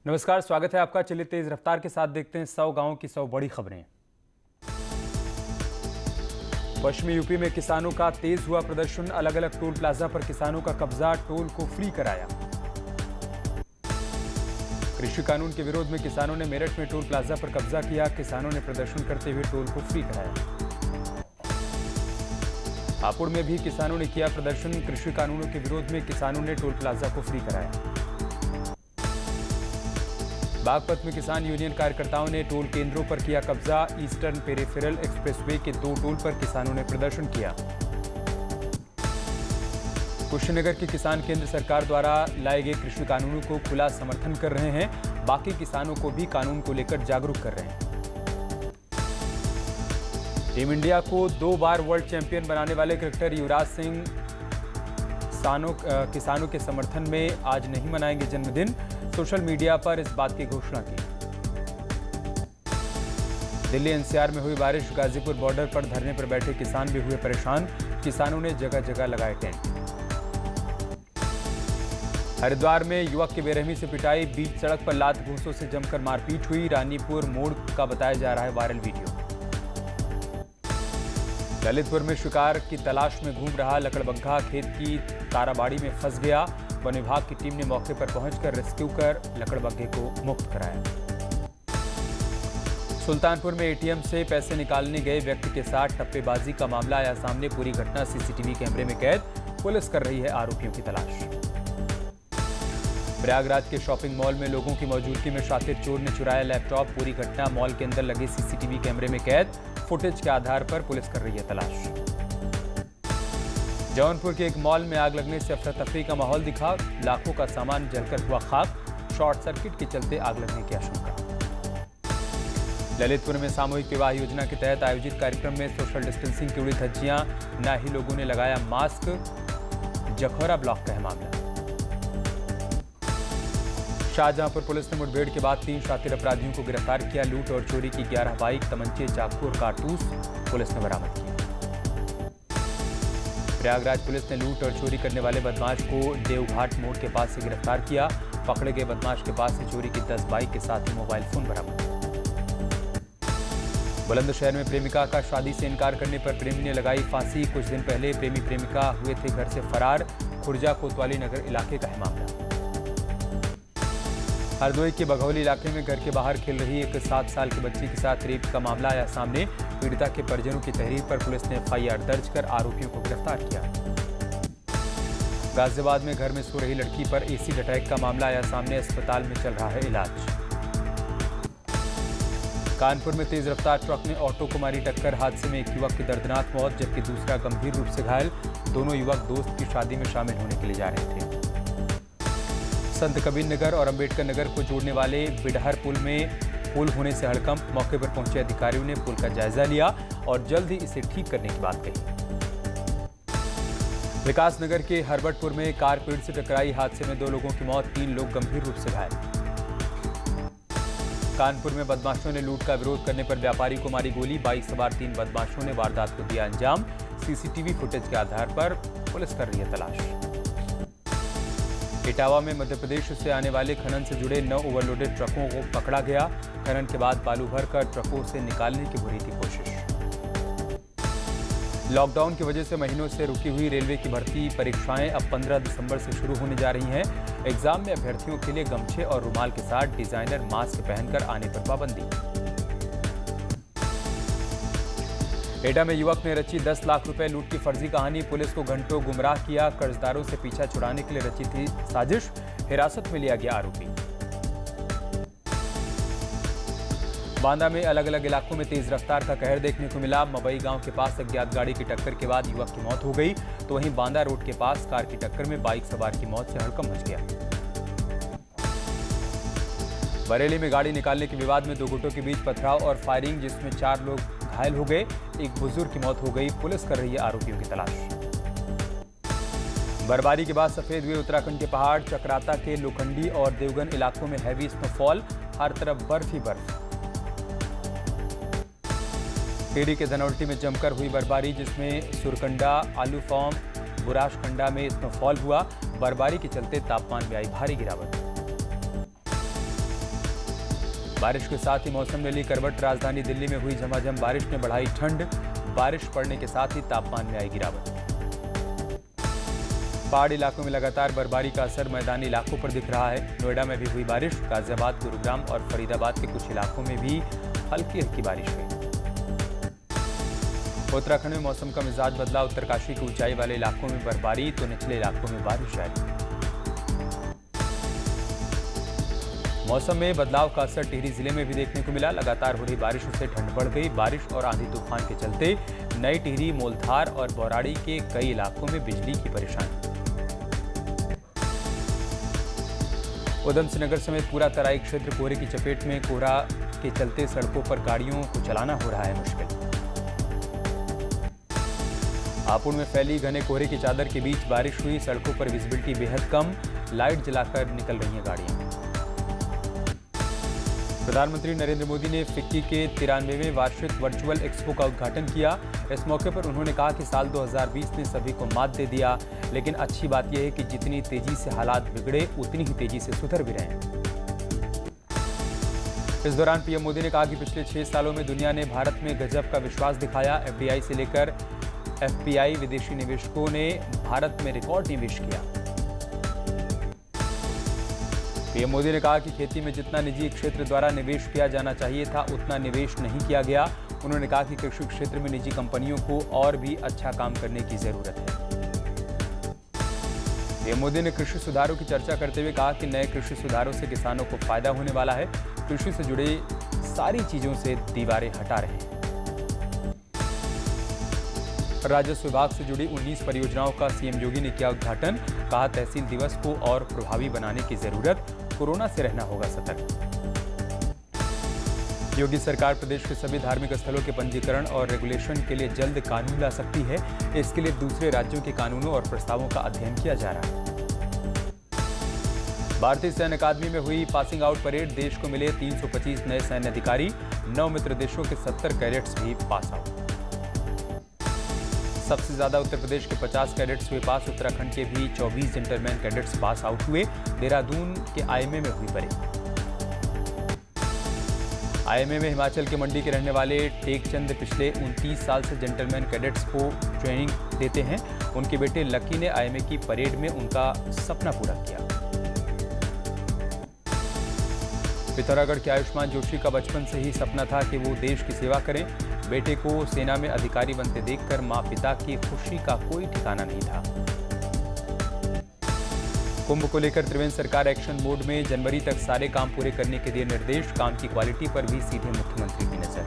नमस्कार, स्वागत है आपका। चलिए तेज रफ्तार के साथ देखते हैं 100 गांवों की 100 बड़ी खबरें। पश्चिमी यूपी में किसानों का तेज हुआ प्रदर्शन। अलग अलग टोल प्लाजा पर किसानों का कब्जा, टोल को फ्री कराया। कृषि कानून के विरोध में किसानों ने मेरठ में टोल प्लाजा पर कब्जा किया। किसानों ने प्रदर्शन करते हुए टोल को फ्री कराया। हापुड़ में भी किसानों ने किया प्रदर्शन। कृषि कानूनों के विरोध में किसानों ने टोल प्लाजा को फ्री कराया। बागपत में किसान यूनियन कार्यकर्ताओं ने टोल केंद्रों पर किया कब्जा। ईस्टर्न पेरिफेरल एक्सप्रेसवे के 2 टोल पर किसानों ने प्रदर्शन किया। कुशीनगर के किसान केंद्र सरकार द्वारा लाए गए कृषि कानूनों को खुला समर्थन कर रहे हैं। बाकी किसानों को भी कानून को लेकर जागरूक कर रहे हैं। टीम इंडिया को 2 बार वर्ल्ड चैंपियन बनाने वाले क्रिकेटर युवराज सिंह किसानों के समर्थन में आज नहीं मनाएंगे जन्मदिन। सोशल मीडिया पर इस बात की घोषणा की। दिल्ली एनसीआर में हुई बारिश। गाजीपुर बॉर्डर पर धरने पर बैठे किसान भी हुए परेशान। किसानों ने जगह जगह लगाए टेंट। हरिद्वार में युवक की बेरहमी से पिटाई। बीच सड़क पर लात घूंसों से जमकर मारपीट हुई। रानीपुर मोड़ का बताया जा रहा है वायरल वीडियो। ललितपुर में शिकार की तलाश में घूम रहा लकड़बग्घा खेत की ताराबाड़ी में फंस गया। वन विभाग की टीम ने मौके पर पहुंचकर रेस्क्यू कर लकड़बग्घे को मुक्त कराया। सुल्तानपुर में एटीएम से पैसे निकालने गए व्यक्ति के साथ टप्पेबाजी का मामला आया सामने। पूरी घटना सीसीटीवी कैमरे में कैद। पुलिस कर रही है आरोपियों की तलाश। प्रयागराज के शॉपिंग मॉल में लोगों की मौजूदगी में शातिर चोर ने चुराया लैपटॉप। पूरी घटना मॉल के अंदर लगे सीसीटीवी कैमरे में कैद। फुटेज के आधार पर पुलिस कर रही है तलाश। जौनपुर के एक मॉल में आग लगने से अफरा तफरी का माहौल दिखा। लाखों का सामान जलकर हुआ खाक। शॉर्ट सर्किट के चलते आग लगने की आशंका। ललितपुर में सामूहिक विवाह योजना के तहत आयोजित कार्यक्रम में सोशल डिस्टेंसिंग की उड़ी धज्जियां। न ही लोगों ने लगाया मास्क। जखौरा ब्लॉक का है मामला। शाहजहांपुर पुलिस ने मुठभेड़ के बाद 3 शातिर अपराधियों को गिरफ्तार किया। लूट और चोरी की 11 बाइक, तमंचे, चाकू और कारतूस पुलिस ने बरामद किए। प्रयागराज पुलिस ने लूट और चोरी करने वाले बदमाश को देवघाट मोड़ के पास से गिरफ्तार किया। पकड़े गए बदमाश के पास से चोरी की 10 बाइक के साथ ही मोबाइल फोन बरामद। बुलंदशहर में प्रेमिका का शादी से इनकार करने पर प्रेमी ने लगाई फांसी। कुछ दिन पहले प्रेमी प्रेमिका हुए थे घर से फरार। खुर्जा कोतवाली नगर इलाके का है मामला। हरदोई के बघौली इलाके में घर के बाहर खेल रही एक 7 साल की बच्ची के साथ रेप का मामला आया सामने। पीड़िता के परिजनों की तहरीर पर पुलिस ने एफआईआर दर्ज कर आरोपियों को गिरफ्तार किया। गाजियाबाद में घर में सो रही लड़की पर एसिड अटैक का मामला आया सामने। अस्पताल में चल रहा है इलाज। कानपुर में तेज रफ्तार ट्रक ने ऑटो को मारी टक्कर। हादसे में एक युवक की दर्दनाक मौत जबकि दूसरा गंभीर रूप से घायल। दोनों युवक दोस्त की शादी में शामिल होने के लिए जा रहे थे। संत कबीर नगर और अंबेडकर नगर को जोड़ने वाले बिडहर पुल में पुल होने से हड़कंप। मौके पर पहुंचे अधिकारियों ने पुल का जायजा लिया और जल्द ही इसे ठीक करने की बात कही। विकासनगर के हरबटपुर में कार पेड़ से टकराई। हादसे में 2 लोगों की मौत, 3 लोग गंभीर रूप से घायल। कानपुर में बदमाशों ने लूट का विरोध करने पर व्यापारी को मारी गोली। बाइक सवार 3 बदमाशों ने वारदात को दिया अंजाम। सीसीटीवी फुटेज के आधार पर पुलिस कर रही है तलाश। इटावा में मध्य प्रदेश से आने वाले खनन से जुड़े 9 ओवरलोडेड ट्रकों को पकड़ा गया। खनन के बाद बालू भरकर ट्रकों से निकालने की हो रही थी कोशिश। लॉकडाउन की वजह से महीनों से रुकी हुई रेलवे की भर्ती परीक्षाएं अब 15 दिसंबर से शुरू होने जा रही हैं। एग्जाम में अभ्यर्थियों के लिए गमछे और रुमाल के साथ डिजाइनर मास्क पहनकर आने पर पाबंदी। एटा में युवक ने रची 10 लाख रुपए लूट की फर्जी कहानी। पुलिस को घंटों गुमराह किया। कर्जदारों से पीछा छुड़ाने के लिए रची थी साजिश। हिरासत में लिया गया आरोपी। बांदा में अलग अलग इलाकों में तेज रफ्तार का कहर देखने को मिला। मबई गांव के पास अज्ञात गाड़ी की टक्कर के बाद युवक की मौत हो गई, तो वहीं बांदा रोड के पास कार की टक्कर में बाइक सवार की मौत से हड़कंप मच गया। बरेली में गाड़ी निकालने के विवाद में 2 गुटों के बीच पथराव और फायरिंग, जिसमें 4 लोग घायल हो गए। एक बुजुर्ग की मौत हो गई। पुलिस कर रही है आरोपियों की तलाश। बर्फबारी के बाद सफेद हुए उत्तराखंड के पहाड़। चक्राता के लोखंडी और देवगन इलाकों में हैवी स्नोफॉल। हर तरफ बर्फ ही बर्फ। टिहरी के धनौल्टी में जमकर हुई बर्फबारी, जिसमें सुरकंडा, आलूफॉर्म, बुराशखंडा में स्नोफॉल हुआ। बर्फबारी के चलते तापमान में आई भारी गिरावट। बारिश के साथ ही मौसम ने ली करवट। राजधानी दिल्ली में हुई झमाझम बारिश ने बढ़ाई ठंड। बारिश पड़ने के साथ ही तापमान में आई गिरावट। पहाड़ी इलाकों में लगातार बर्फबारी का असर मैदानी इलाकों पर दिख रहा है। नोएडा में भी हुई बारिश। गाजियाबाद, गुरुग्राम और फरीदाबाद के कुछ इलाकों में भी हल्की हल्की बारिश हुई। उत्तराखंड में मौसम का मिजाज बदला। उत्तरकाशी के ऊंचाई वाले इलाकों में बर्फबारी तो निचले इलाकों में बारिश जारी। मौसम में बदलाव का असर टिहरी जिले में भी देखने को मिला। लगातार हो रही बारिश से ठंड बढ़ गई। बारिश और आंधी तूफान के चलते नई टिहरी, मोलधार और बौराड़ी के कई इलाकों में बिजली की परेशानी। उधमसिंह नगर समेत पूरा तराई क्षेत्र कोहरे की चपेट में। कोहरा के चलते सड़कों पर गाड़ियों को चलाना हो रहा है मुश्किल। हापुड़ में फैली घने कोहरे की चादर के बीच बारिश हुई। सड़कों पर विजिबिलिटी बेहद कम। लाइट जलाकर निकल रही हैं गाड़ियां। प्रधानमंत्री नरेंद्र मोदी ने फिक्की के 93वें वार्षिक वर्चुअल एक्सपो का उद्घाटन किया। इस मौके पर उन्होंने कहा कि साल 2020 ने सभी को मात दे दिया, लेकिन अच्छी बात यह है कि जितनी तेजी से हालात बिगड़े उतनी ही तेजी से सुधर भी रहे। इस दौरान पीएम मोदी ने कहा कि पिछले 6 सालों में दुनिया ने भारत में गजब का विश्वास दिखाया। एफडीआई से लेकर एफपीआई विदेशी निवेशकों ने भारत में रिकॉर्ड निवेश किया। पीएम मोदी ने कहा कि खेती में जितना निजी क्षेत्र द्वारा निवेश किया जाना चाहिए था उतना निवेश नहीं किया गया। उन्होंने कहा कि कृषि क्षेत्र में निजी कंपनियों को और भी अच्छा काम करने की जरूरत है। पीएम मोदी ने कृषि सुधारों की चर्चा करते हुए कहा कि नए कृषि सुधारों से किसानों को फायदा होने वाला है। कृषि से जुड़े सारी चीजों से दीवारें हटा रहे हैं। राजस्व विभाग से जुड़ी 19 परियोजनाओं का सीएम योगी ने किया उद्घाटन। कहा तहसील दिवस को और प्रभावी बनाने की जरूरत। कोरोना से रहना होगा सतर्क। योगी सरकार प्रदेश के सभी धार्मिक स्थलों के पंजीकरण और रेगुलेशन के लिए जल्द कानून ला सकती है। इसके लिए दूसरे राज्यों के कानूनों और प्रस्तावों का अध्ययन किया जा रहा है। भारतीय सैन्य अकादमी में हुई पासिंग आउट परेड। देश को मिले 325 नए सैन्य अधिकारी। 9 मित्र देशों के 70 कैडेट्स भी पास आउट। सबसे ज्यादा उत्तर प्रदेश के 50 कैडेट्स हुए पास। उत्तराखंड के भी 24 जेंटलमैन कैडेट्स पास आउट हुए। देहरादून के आईएमए में हुई परेड। आईएमए में हिमाचल के मंडी के रहने वाले टेकचंद पिछले 29 साल से जेंटलमैन कैडेट्स को ट्रेनिंग देते हैं। उनके बेटे लकी ने आईएमए की परेड में उनका सपना पूरा किया। पिथौरागढ़ के आयुष्मान जोशी का बचपन से ही सपना था कि वो देश की सेवा करें। बेटे को सेना में अधिकारी बनते देखकर मां पिता की खुशी का कोई ठिकाना नहीं था। कुंभ को लेकर त्रिवेंद्र सरकार एक्शन मोड में। जनवरी तक सारे काम पूरे करने के दिए निर्देश। काम की क्वालिटी पर भी सीधे मुख्यमंत्री की नजर।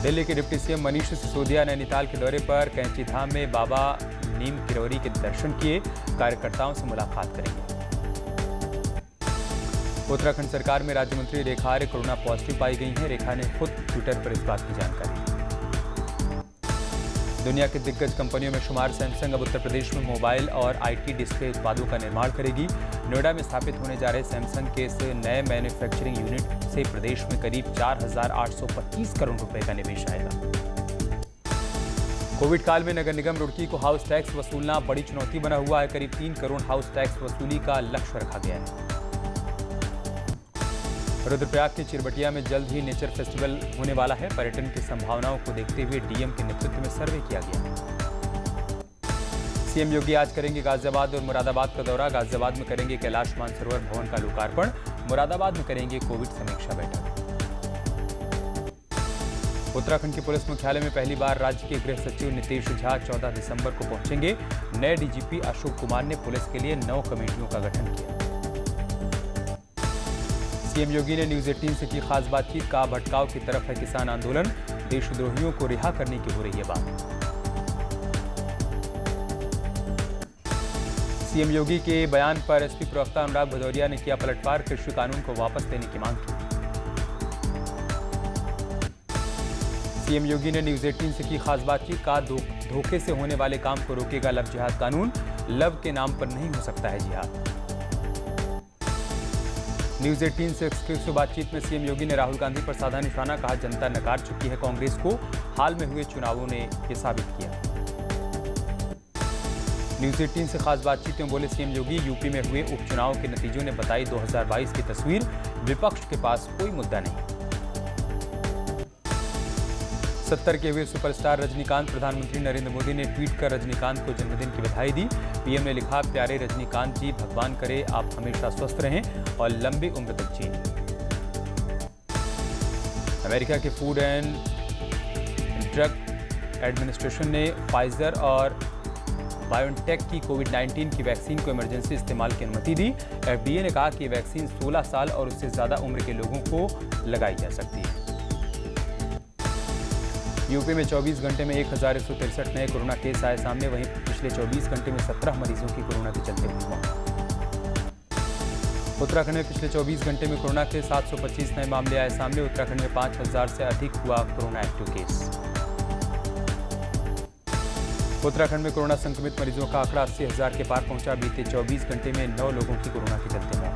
दिल्ली के डिप्टी सीएम मनीष सिसोदिया नैनीताल के दौरे पर कैंचीधाम में बाबा नीम किरोरी के दर्शन किए। कार्यकर्ताओं से मुलाकात करेंगे। उत्तराखंड सरकार में राज्य मंत्री रेखा आर्य कोरोना पॉजिटिव पाई गई हैं। रेखा ने खुद ट्विटर पर इस बात की जानकारी दी। दुनिया की दिग्गज कंपनियों में शुमार सैमसंग अब उत्तर प्रदेश में मोबाइल और आईटी डिस्प्ले उत्पादों का निर्माण करेगी। नोएडा में स्थापित होने जा रहे सैमसंग के इस नए मैन्युफैक्चरिंग यूनिट से प्रदेश में करीब 4,825 करोड़ रुपए का निवेश आएगा। कोविड काल में नगर निगम रुड़की को हाउस टैक्स वसूलना बड़ी चुनौती बना हुआ है। करीब 3 करोड़ हाउस टैक्स वसूली का लक्ष्य रखा गया है। रुद्रप्रयाग के चिरबटिया में जल्द ही नेचर फेस्टिवल होने वाला है। पर्यटन की संभावनाओं को देखते हुए डीएम के नेतृत्व में सर्वे किया गया। सीएम योगी आज करेंगे गाजियाबाद और मुरादाबाद का दौरा। गाजियाबाद में करेंगे कैलाश मानसरोवर भवन का लोकार्पण। मुरादाबाद में करेंगे कोविड समीक्षा बैठक। उत्तराखंड के पुलिस मुख्यालय में पहली बार राज्य के गृह सचिव नितेश झा 14 दिसंबर को पहुंचेंगे। नए डीजीपी अशोक कुमार ने पुलिस के लिए 9 कमेटियों का गठन किया। सीएम योगी ने न्यूज 18 से की खास बातचीत। का भटकाव की तरफ है किसान आंदोलन। देशद्रोहियों को रिहा करने की हो रही है बात। सीएम योगी के बयान पर एसपी प्रवक्ता अनुराग भदौरिया ने किया पलटवार। कृषि कानून को वापस लेने की मांग की। सीएम योगी ने न्यूज 18 से की खास बातचीत। का धोखे से होने वाले काम को रोकेगा लव जिहाद कानून। लव के नाम पर नहीं हो सकता है जिहाद। न्यूज 18 से एक्सक्लूसिव बातचीत में सीएम योगी ने राहुल गांधी पर साधा निशाना। कहा जनता नकार चुकी है कांग्रेस को। हाल में हुए चुनावों ने ये साबित किया। न्यूज 18 से खास बातचीत में बोले सीएम योगी यूपी में हुए उपचुनाव के नतीजों ने बताई 2022 की तस्वीर। विपक्ष के पास कोई मुद्दा नहीं। 70 के हुए सुपरस्टार रजनीकांत, प्रधानमंत्री नरेंद्र मोदी ने ट्वीट कर रजनीकांत को जन्मदिन की बधाई दी। पीएम ने लिखा, प्यारे रजनीकांत जी, भगवान करे आप हमेशा स्वस्थ रहें और लंबी उम्र तक जिएं। अमेरिका के फूड एंड ड्रग एडमिनिस्ट्रेशन ने फाइजर और बायोटेक की कोविड-19 की वैक्सीन को इमरजेंसी इस्तेमाल की अनुमति दी। एफडीए ने कहा कि वैक्सीन 16 साल और उससे ज़्यादा उम्र के लोगों को लगाई जा सकती है। यूपी में 24 घंटे में 1163 नए कोरोना केस आए सामने। वहीं पिछले 24 घंटे में 17 मरीजों की कोरोना के चलते हुई मौत। उत्तराखंड में पिछले 24 घंटे में कोरोना के 725 नए मामले आए सामने। उत्तराखंड में 5000 से अधिक हुआ कोरोना एक्टिव केस। उत्तराखंड में कोरोना संक्रमित मरीजों का आंकड़ा 80,000 के पार पहुंचा। बीते 24 घंटे में 9 लोगों की कोरोना के चलते मौत।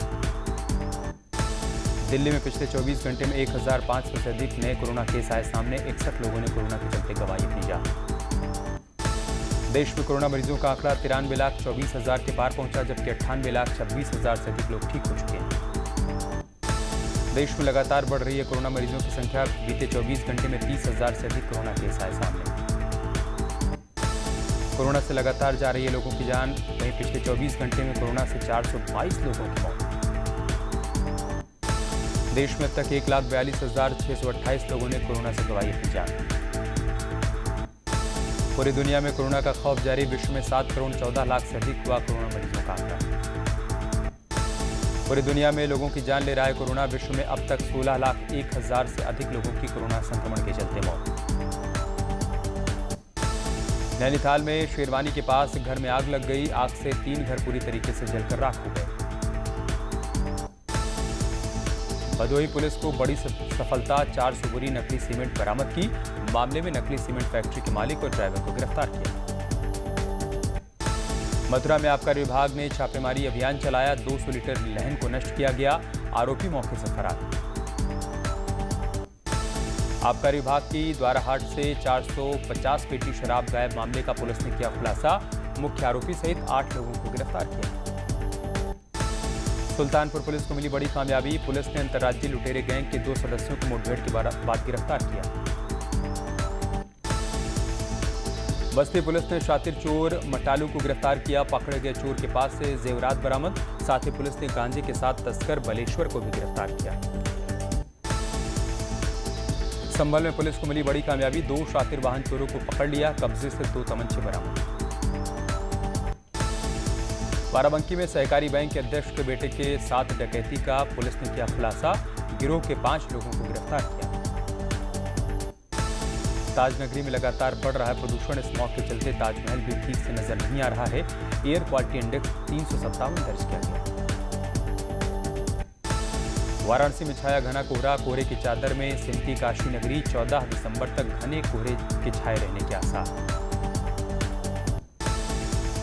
दिल्ली में पिछले 24 घंटे में 1500 से अधिक नए कोरोना केस आए सामने। 61 लोगों ने कोरोना के चलते गंवाई अपनी जान। देश में कोरोना मरीजों का आंकड़ा 93,24,000 के पार पहुंचा, जबकि 98,26,000 से अधिक लोग ठीक हो चुके हैं। देश में लगातार बढ़ रही है कोरोना मरीजों की संख्या। बीते 24 घंटे में 30,000 से अधिक कोरोना केस आए सामने। कोरोना से लगातार जा रही है लोगों की जान। वहीं पिछले 24 घंटे में कोरोना से 422 लोगों की मौत। देश में अब तक 1,42,628 लोगों ने कोरोना से गंवाई अपनी जान। पूरी दुनिया में कोरोना का खौफ जारी। विश्व में 7 करोड़ 14 लाख से अधिक हुआ कोरोना मरीजों का आंकड़ा। पूरी दुनिया में लोगों की जान ले रहा है कोरोना। विश्व में अब तक 16,01,000 से अधिक लोगों की कोरोना संक्रमण के चलते मौत। नैनीताल में शेरवानी के पास घर में आग लग गई। आग से 3 घर पूरी तरीके से जलकर राख हो गए। भदोही पुलिस को बड़ी सफलता, 400 बोरी नकली सीमेंट बरामद की। मामले में नकली सीमेंट फैक्ट्री के मालिक और ड्राइवर को गिरफ्तार किया। मथुरा में आबकारी विभाग ने छापेमारी अभियान चलाया। 200 लीटर लहन को नष्ट किया गया। आरोपी मौके से फरार। आबकारी विभाग की द्वाराहाट से 450 पेटी शराब गायब मामले का पुलिस ने किया खुलासा। मुख्य आरोपी सहित 8 लोगों को गिरफ्तार किया। सुल्तानपुर पुलिस को मिली बड़ी कामयाबी। पुलिस ने अंतर्राज्यीय लुटेरे गैंग के 2 सदस्यों को मुठभेड़ के बाद गिरफ्तार किया। बस्ती पुलिस ने शातिर चोर मटालू को गिरफ्तार किया। पकड़े गए चोर के पास से जेवरात बरामद। साथ ही पुलिस ने गांजे के साथ तस्कर बलेश्वर को भी गिरफ्तार किया। संभल में पुलिस को मिली बड़ी कामयाबी। 2 शातिर वाहन चोरों को पकड़ लिया। कब्जे से 2 तमंचे बरामद। बाराबंकी में सहकारी बैंक के अध्यक्ष के बेटे के साथ डकैती का पुलिस ने किया खुलासा। गिरोह के 5 लोगों को गिरफ्तार किया। ताजनगरी में लगातार बढ़ रहा है प्रदूषण। इस मौके के चलते ताजमहल भी ठीक से नजर नहीं आ रहा है। एयर क्वालिटी इंडेक्स 357 दर्ज किया गया। वाराणसी में छाया घना कोहरा। कोहरे की चादर में सिमटी काशी नगरी। 14 दिसंबर तक घने कोहरे के छाए रहने के आसार।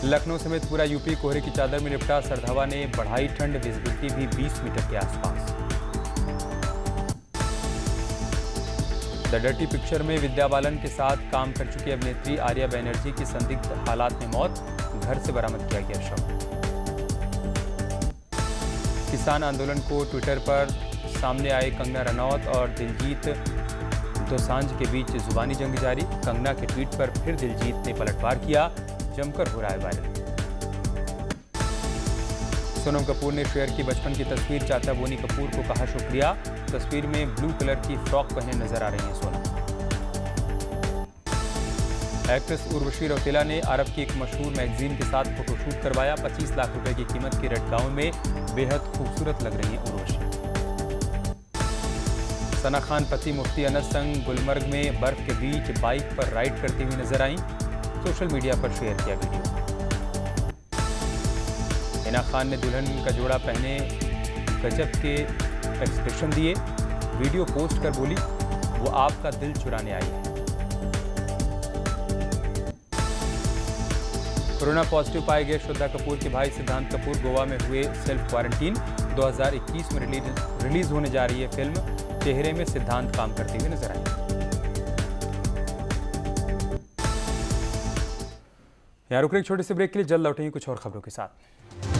लखनऊ समेत पूरा यूपी कोहरे की चादर में लिपटा। सरधवा ने बढ़ाई ठंड। विजिबिलिटी भी 20 मीटर के आसपास। द डर्टी पिक्चर में विद्या बालन के साथ काम कर चुकी अभिनेत्री आर्या बनर्जी की संदिग्ध हालात में मौत। घर से बरामद किया गया शव। किसान आंदोलन को ट्विटर पर सामने आए कंगना रनौत और दिलजीत दोसांझ के बीच जुबानी जंग जारी। कंगना के ट्वीट पर फिर दिलजीत ने पलटवार किया। जमकर हो रहा है वायरल। सोनम कपूर ने शेयर की बचपन की तस्वीर। चाचा बोनी कपूर को कहा शुक्रिया। तस्वीर में ब्लू कलर की फ्रॉक पहने नजर आ रही हैं सोनम। एक्ट्रेस उर्वशी रौतेला ने अरब की एक मशहूर मैगजीन के साथ फोटोशूट करवाया। 25 लाख रुपए की कीमत के रेड गाउन में बेहद खूबसूरत लग रही हैं उर्वशी। सना खान पति मुफ्ती अनस संग गुलमर्ग में बर्फ के बीच बाइक पर राइड करती हुई नजर आईं। सोशल मीडिया पर शेयर किया वीडियो। हिना खान ने दुल्हन का जोड़ा पहने गजब के एक्सप्रेशन दिए। वीडियो पोस्ट कर बोली, वो आपका दिल चुराने आई है। कोरोना पॉजिटिव पाए गए श्रद्धा कपूर के भाई सिद्धांत कपूर गोवा में हुए सेल्फ क्वारंटीन। 2021 में रिलीज होने जा रही है फिल्म चेहरे में सिद्धांत काम करते हुए नजर आए। यहाँ रुक रहे एक छोटे से ब्रेक के लिए, जल्द लौटेंगे कुछ और खबरों के साथ।